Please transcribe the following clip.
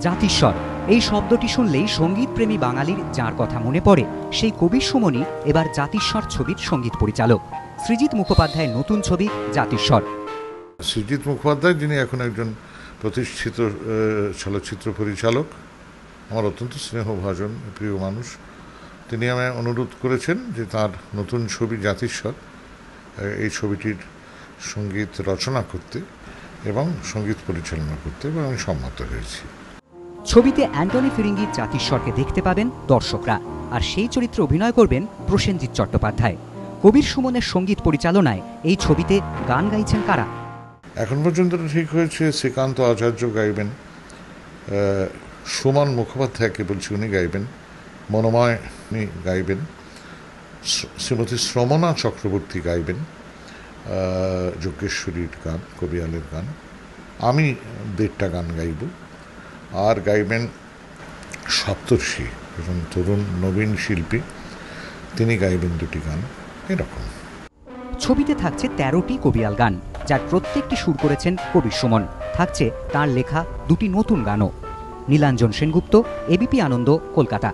জাতিস্বর এই শব্দটি শুনলেই সঙ্গীতপ্রেমী বাঙালির যার কথা মনে পড়ে সেই কবি সুমনই এবার জাতিস্বর ছবির সঙ্গীত পরিচালক। সৃজিত মুখোপাধ্যায়ের নতুন ছবি জাতিস্বর। সৃজিত মুখোপাধ্যায়, যিনি এখন একজন প্রতিষ্ঠিত চলচ্চিত্র পরিচালক, আমার অত্যন্ত স্নেহভাজন প্রিয় মানুষ, তিনি আমায় অনুরোধ করেছেন যে তার নতুন ছবি জাতিস্বর, এই ছবিটির সঙ্গীত রচনা করতে এবং সঙ্গীত পরিচালনা করতে, এবং আমি সম্মত হয়েছি। ছবিতে অ্যান্টনি ফিরিঙ্গির জাতিস্বরকে দেখতে পাবেন দর্শকরা, আর সেই চরিত্রে অভিনয় করবেন প্রসেনজিৎ চট্টোপাধ্যায়। কবির সুমনের সঙ্গীত পরিচালনায় এই ছবিতে গান গাইছেন কারা? এখন পর্যন্ত ঠিক হয়েছে শ্রীকান্ত আচার্য গাইবেন, সুমন মুখোপাধ্যায়কে বলছি উনি গাইবেন, মনোময় গাইবেন, শ্রীমতী শ্রমণা চক্রবর্তী গাইবেন যজ্ঞেশ্বরীর গান, কবিয়ালের গান, আমি 1.5টা গান গাইব, আর গাইবেন সপ্তর্ষি, এবং তরুণ নবীন শিল্পী, তিনি গাইবেন 2টি গান। এরকম ছবিতে থাকছে 13টি কবিয়াল গান, যার প্রত্যেকটি সুর করেছেন কবির সুমন। থাকছে তাঁর লেখা 2টি নতুন গানও। নীলাঞ্জন সেনগুপ্ত, এবিপি আনন্দ, কলকাতা।